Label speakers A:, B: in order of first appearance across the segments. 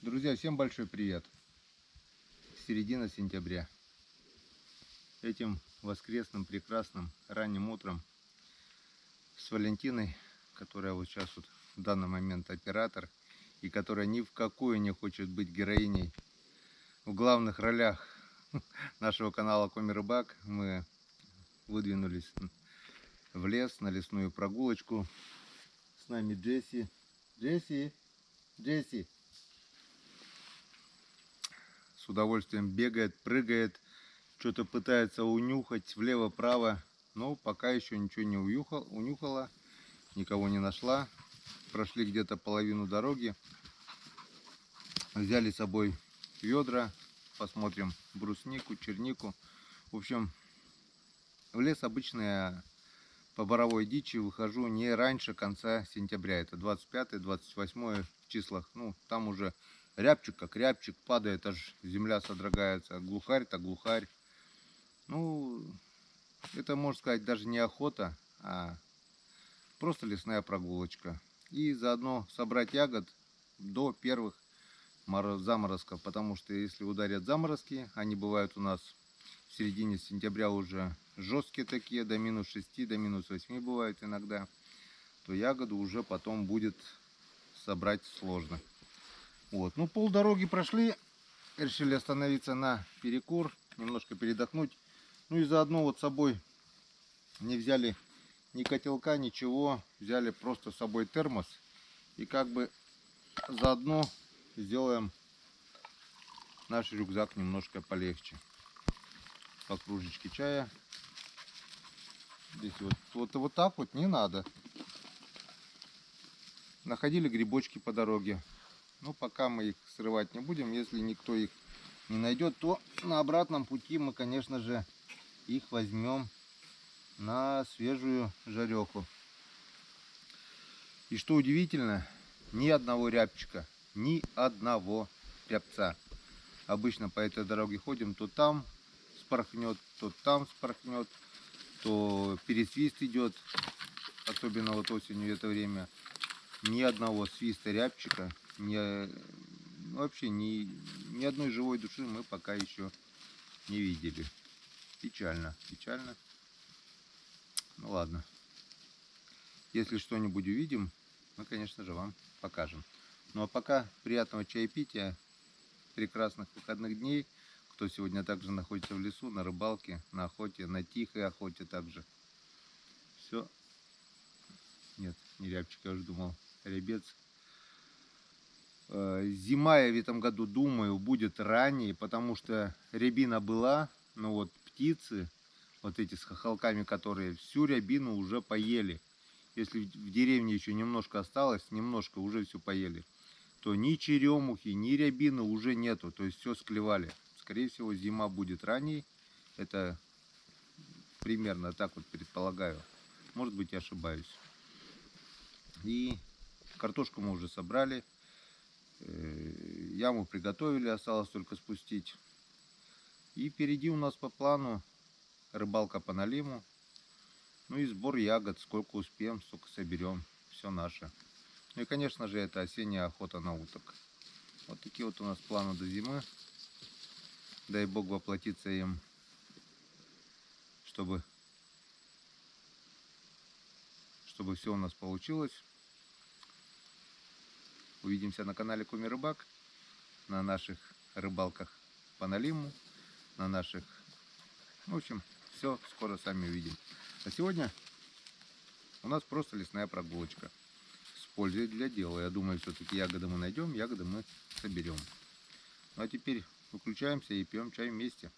A: Друзья, всем большой привет! Середина сентября. Этим воскресным прекрасным ранним утром с Валентиной, которая вот сейчас вот в данный момент оператор и которая ни в какую не хочет быть героиней в главных ролях нашего канала Коми Рыбак, мы выдвинулись в лес на лесную прогулочку. С нами Джесси. Джесси с удовольствием бегает, прыгает, что-то пытается унюхать влево-право, но пока еще ничего не унюхала, никого не нашла. Прошли где-то половину дороги, взяли с собой ведра, посмотрим бруснику, чернику. В общем, в лес обычно я по боровой дичи выхожу не раньше конца сентября, это 25-28 числах. Ну, там уже рябчик как рябчик падает, аж земля содрогается, глухарь так глухарь. Ну, это, можно сказать, даже не охота, а просто лесная прогулочка. И заодно собрать ягод до первых заморозков, потому что если ударят заморозки, они бывают у нас в середине сентября уже жесткие такие, до минус 6, до минус 8 бывают иногда, то ягоду уже потом будет собрать сложно. Вот, ну полдороги прошли, решили остановиться на перекур, немножко передохнуть. Ну и заодно вот с собой не взяли ни котелка, ничего, взяли просто с собой термос. И как бы заодно сделаем наш рюкзак немножко полегче. По кружечке чая. Здесь вот так вот не надо. Находили грибочки по дороге. Но пока мы их срывать не будем. Если никто их не найдет, то на обратном пути мы, конечно же, их возьмем на свежую жареху. И что удивительно, ни одного рябчика, ни одного рябца. Обычно по этой дороге ходим, то там спорхнет, то там спорхнет, то пересвист идет, особенно вот осенью это время. Ни одного свиста рябчика, вообще ни одной живой души мы пока еще не видели. Печально, печально. Ну ладно. Если что-нибудь увидим, мы, конечно же, вам покажем. Ну а пока приятного чаепития, прекрасных выходных дней. Кто сегодня также находится в лесу, на рыбалке, на охоте, на тихой охоте также. Все. Нет, не рябчик, я уже думал, рябец. Зима, я в этом году думаю, будет ранее, потому что рябина была, но вот птицы, вот эти с хохолками, которые всю рябину уже поели. Если в деревне еще немножко осталось, немножко уже все поели, то ни черемухи, ни рябины уже нету, то есть все склевали. Скорее всего, зима будет ранней, это примерно так вот предполагаю. Может быть, я ошибаюсь. И картошку мы уже собрали, яму приготовили, осталось только спустить. И впереди у нас по плану рыбалка по налиму, ну и сбор ягод, сколько успеем, столько соберем, все наше. Ну и, конечно же, это осенняя охота на уток. Вот такие вот у нас планы до зимы. Дай Бог воплотиться им, чтобы все у нас получилось. Увидимся на канале Коми Рыбак, на наших рыбалках по налиму, на наших... В общем, все скоро сами увидим. А сегодня у нас просто лесная прогулочка с пользой для дела. Я думаю, все-таки ягоды мы найдем, ягоды мы соберем. Ну а теперь выключаемся и пьем чай вместе.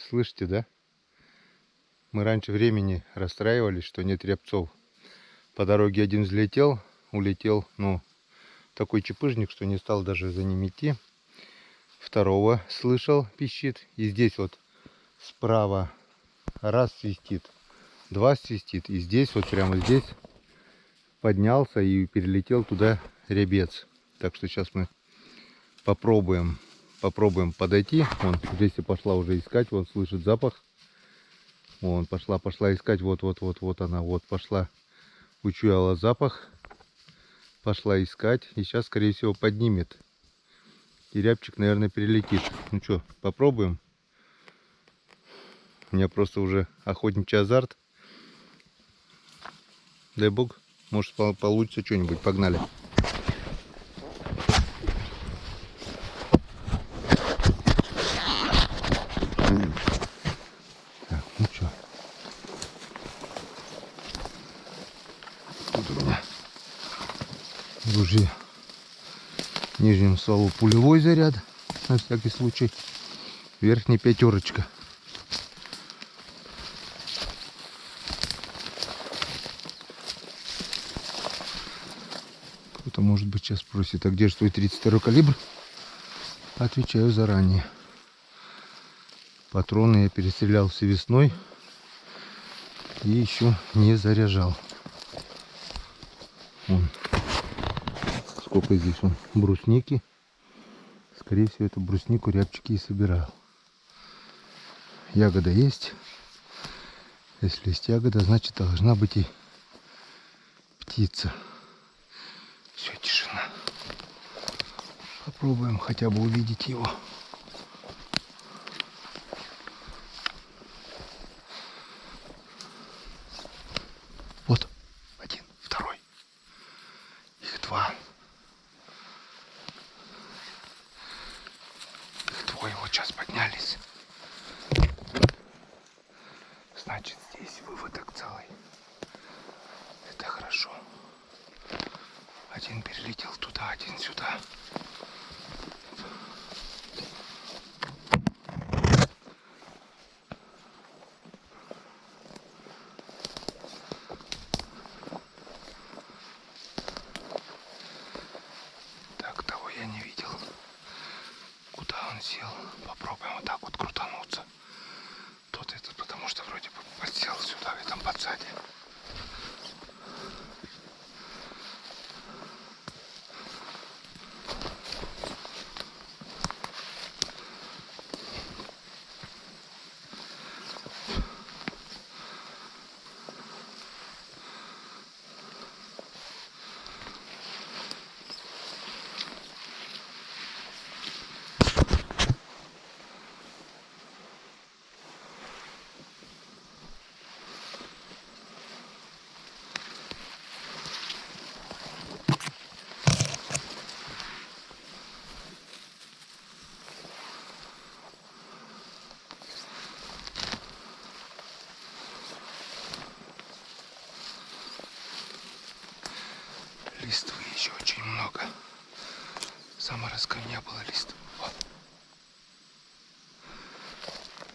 A: Слышите, да? Мы раньше времени расстраивались, что нет рябцов. По дороге один взлетел, улетел, ну, такой чепыжник, что не стал даже за ним идти. Второго слышал, пищит. И здесь вот справа раз свистит, два свистит. И здесь, вот прямо здесь, поднялся и перелетел туда рябец. Так что сейчас мы попробуем подойти. Вон здесь и пошла уже искать, вон слышит запах. Вон пошла искать, вот она, вот пошла, учуяла запах. пошла искать. И сейчас, скорее всего, поднимет. И рябчик, наверное, перелетит. Ну что, попробуем. У меня просто уже охотничий азарт. Дай бог, может получится что-нибудь. Погнали. Так, ну что. Тут у меня в ружье в нижнем стволу пулевой заряд. На всякий случай. Верхняя 5. Кто-то, может быть, сейчас спросит, а где же твой 32-й калибр? Отвечаю заранее. Патроны я перестрелял все весной и еще не заряжал. Вон. Сколько здесь вон брусники. Скорее всего, эту бруснику рябчики и собирал. Ягода есть. Если есть ягода, значит должна быть и птица. Все, тишина. Попробуем хотя бы увидеть его. Вот, один, второй. Их два. Их двое вот сейчас поднялись. Значит, здесь выводок целый. Это хорошо. Один перелетел туда, один сюда. Так, того я не видел. Куда он сел? Попробуем вот так вот крутануться. Тот этот, потому что вроде бы подсел сюда, в этом подсаде. Листвы еще очень много. Саморозка не было листвы.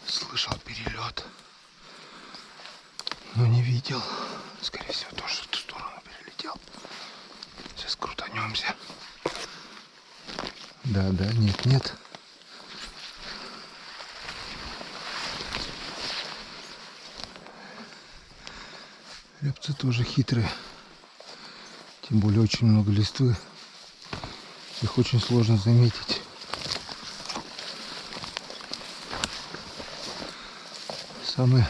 A: Слышал перелет, но не видел. Скорее всего, тоже в ту сторону перелетел. Сейчас крутанемся. Да, нет. Рябцы тоже хитрые. Тем более очень много листвы. Их очень сложно заметить. Самые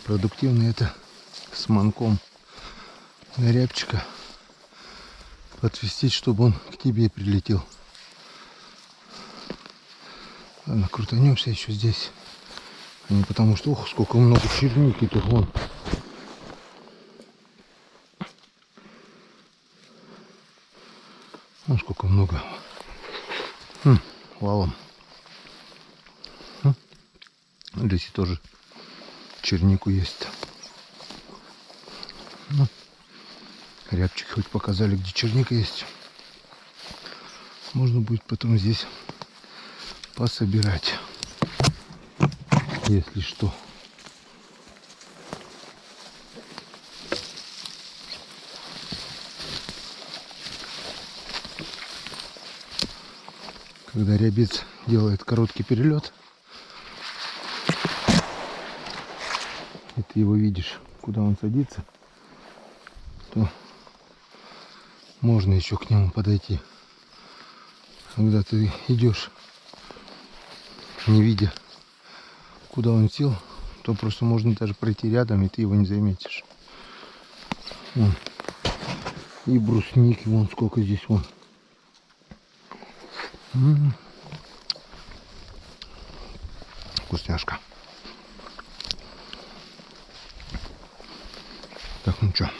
A: продуктивные это с манком на рябчика подвестить, чтобы он к тебе прилетел. Ладно, крутанемся еще здесь. А не потому что, ох, сколько много черники тут вон. Вон сколько много. Валом. Здесь тоже чернику есть. Ну, рябчик хоть показали, где черника есть. Можно будет потом здесь пособирать, если что. Когда рябец делает короткий перелет, и ты его видишь, куда он садится, то можно еще к нему подойти. Когда ты идешь, не видя, куда он сел, то просто можно даже пройти рядом, и ты его не заметишь. Вон. И брусники, вон сколько здесь вон. Вкусняшка. Так, ну что,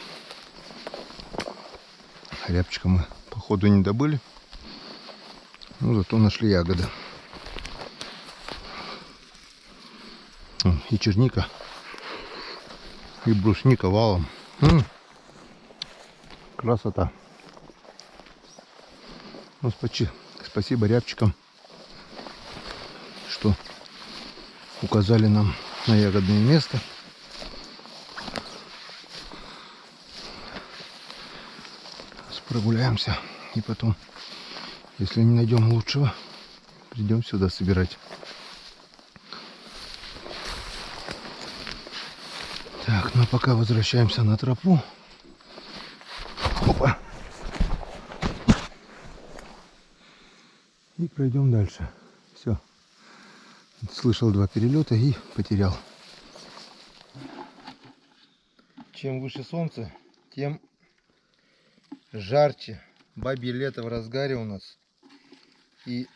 A: рябчика мы походу не добыли, но зато нашли ягоды. И черника, и брусника валом. Красота. Ну, спасибо рябчикам, что указали нам на ягодное место. Прогуляемся и потом, если не найдем лучшего, придем сюда собирать. Так, ну пока возвращаемся на тропу. Опа. И пройдем дальше. Все. Слышал 2 перелета и потерял. Чем выше солнце, тем жарче. Бабье лето в разгаре у нас. И,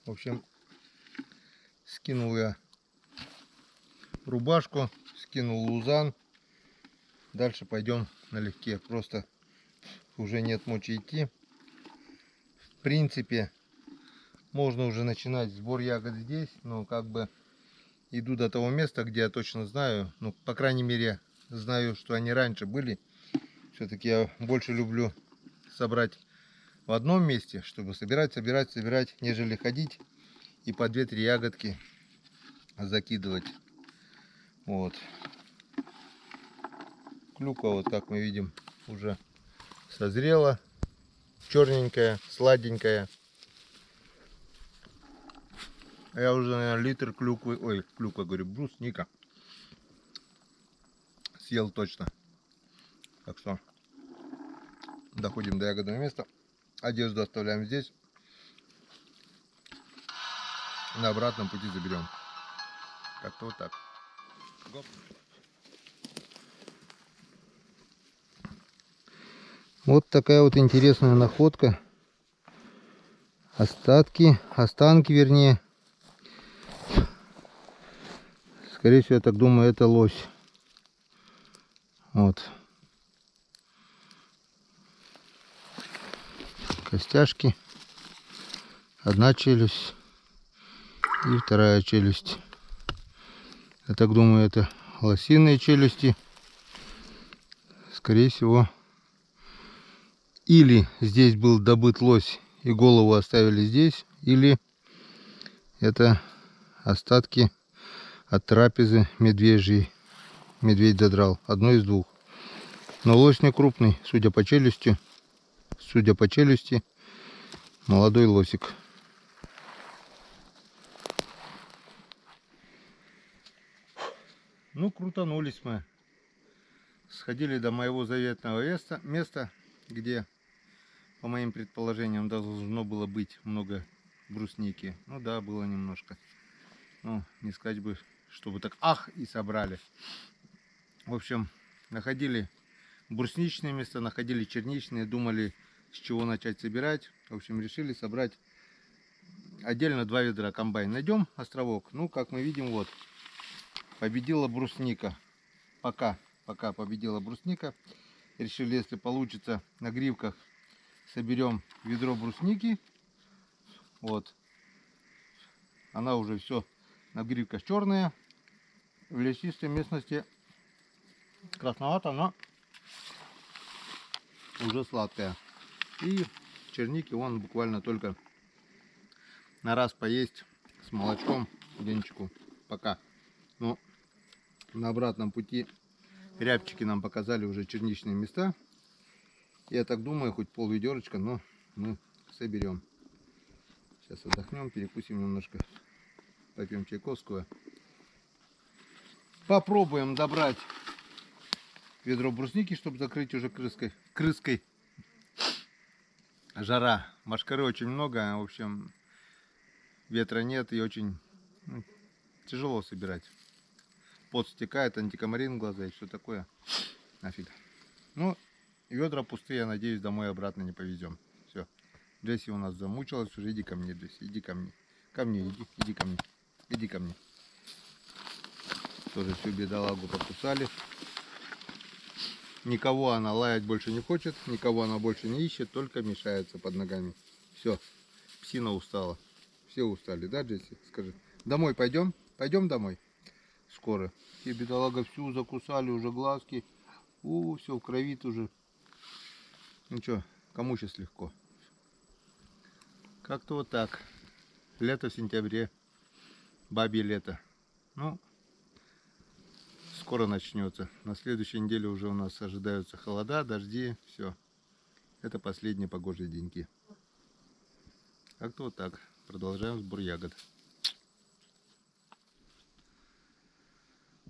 A: в общем, скинул я рубашку, скинул лузан. Дальше пойдем налегке. Просто уже нет мочи идти. В принципе, можно уже начинать сбор ягод здесь. Но как бы иду до того места, где я точно знаю. Ну, по крайней мере, знаю, что они раньше были. Все-таки я больше люблю собрать в одном месте, чтобы собирать, нежели ходить и по 2-3 ягодки закидывать. Вот. Клюква, вот как мы видим, уже созрела. Черненькая, сладенькая. Я уже, наверное, литр клюквы, клюква, говорю, брусника съел точно. Так что доходим до ягодного места. Одежду оставляем здесь. На обратном пути заберем. Как-то вот так. Гоп. Вот такая вот интересная находка. Останки вернее. Скорее всего, я так думаю, это лось. Вот. Костяшки. Одна челюсть. И вторая челюсть. Я так думаю, это лосиные челюсти. Скорее всего, или здесь был добыт лось и голову оставили здесь, или это остатки от трапезы медвежьей. Медведь задрал. Одно из двух. Но лось не крупный, судя по челюсти. Судя по челюсти, молодой лосик. Ну, крутанулись мы. Сходили до моего заветного места, где, по моим предположениям, должно было быть много брусники. Ну да, было немножко. Ну, не сказать бы, чтобы так ах и собрали. В общем, находили брусничные места, находили черничные, думали, с чего начать собирать. В общем, решили собрать отдельно 2 ведра. Комбайн найдем островок. Ну, как мы видим, вот победила брусника. Пока победила брусника. Решили, если получится, на гривках соберем ведро брусники. Вот. Она уже все на гривках черная. В лесистой местности красновато, но уже сладкая. И черники вон буквально только на раз поесть с молочком денчику. Пока. Но на обратном пути рябчики нам показали уже черничные места. Я так думаю, хоть пол ведерочка, но мы соберем. Сейчас отдохнем, перекусим немножко, попьем чайковскую. Попробуем добрать ведро брусники, чтобы закрыть уже крыской. Жара, мошкары очень много, в общем, ветра нет и очень тяжело собирать. Пот стекает, антикомарин в глаза и все такое. Нафиг. Ну, ведра пустые, я надеюсь, домой обратно не повезем. Все. Джесси у нас замучилась уже. Иди ко мне, Джесси, иди ко мне. Ко мне, иди ко мне. Иди ко мне. Тоже всю бедолагу покусали. Никого она лаять больше не хочет, никого она больше не ищет, только мешается под ногами. Все, псина устала. Все устали, да, Джесси? Скажи. Домой пойдем? Пойдем домой? Скоро. И бедолага всю закусали, уже глазки. Все в крови уже. Ну что, кому сейчас легко? Как-то вот так. Лето в сентябре. Бабье лето. Ну, скоро начнется. На следующей неделе уже у нас ожидаются холода, дожди. Все. Это последние погожие деньки. Как-то вот так. Продолжаем сбор ягод.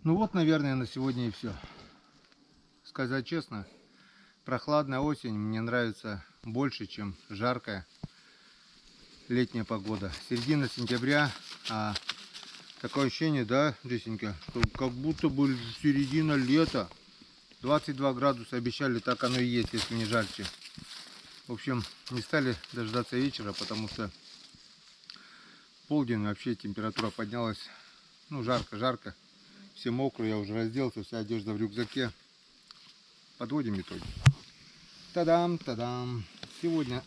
A: Ну вот, наверное, на сегодня и все. Сказать честно, прохладная осень мне нравится больше, чем жаркая летняя погода. Середина сентября, а такое ощущение, да, Джессенька, что как будто бы середина лета. 22 градуса обещали, так оно и есть, если не жарче. В общем, не стали дождаться вечера, потому что полдень вообще температура поднялась. Ну, жарко. Все мокрые, я уже разделся, вся одежда в рюкзаке. Подводим итоги. Та-дам. Сегодня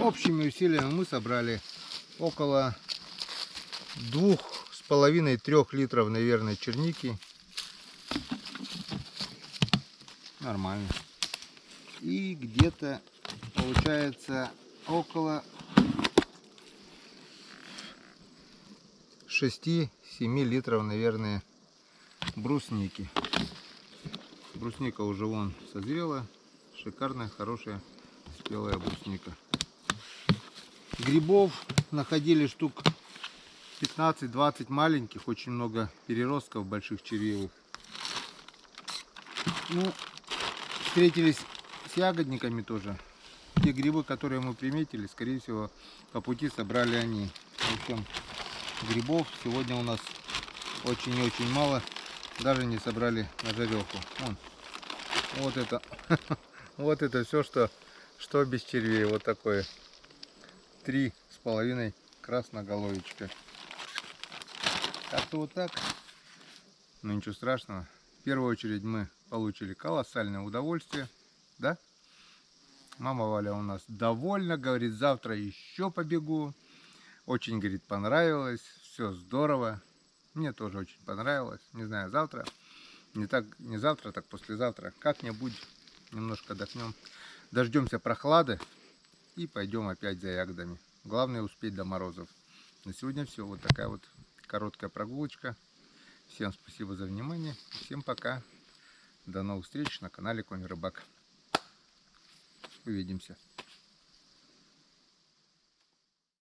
A: общими усилиями мы собрали около 2,5-3 литров, наверное, черники. Нормально. И где-то получается около 6-7 литров, наверное, брусники. Брусника уже вон созрела. Шикарная, хорошая, спелая брусника. Грибов находили штук 15-20 маленьких. Очень много переростков больших червивых. Ну, встретились с ягодниками тоже. Те грибы, которые мы приметили, скорее всего, по пути собрали они. В общем, грибов сегодня у нас очень и очень мало. Даже не собрали на жареху. Вон. Вот это. Вот это все, что без червей. Вот такое. 3,5 красноголовичка. Как-то вот так. Но ничего страшного. В первую очередь мы получили колоссальное удовольствие. Да? Мама Валя у нас довольна. Говорит, завтра еще побегу. Очень, говорит, понравилось. Все здорово. Мне тоже очень понравилось. Не знаю, завтра. Не завтра, так послезавтра. Как-нибудь немножко отдохнем. Дождемся прохлады. И пойдем опять за ягодами. Главное успеть до морозов. На сегодня все. Вот такая вот короткая прогулочка. Всем спасибо за внимание. Всем пока. До новых встреч на канале Конь Рыбак. Увидимся.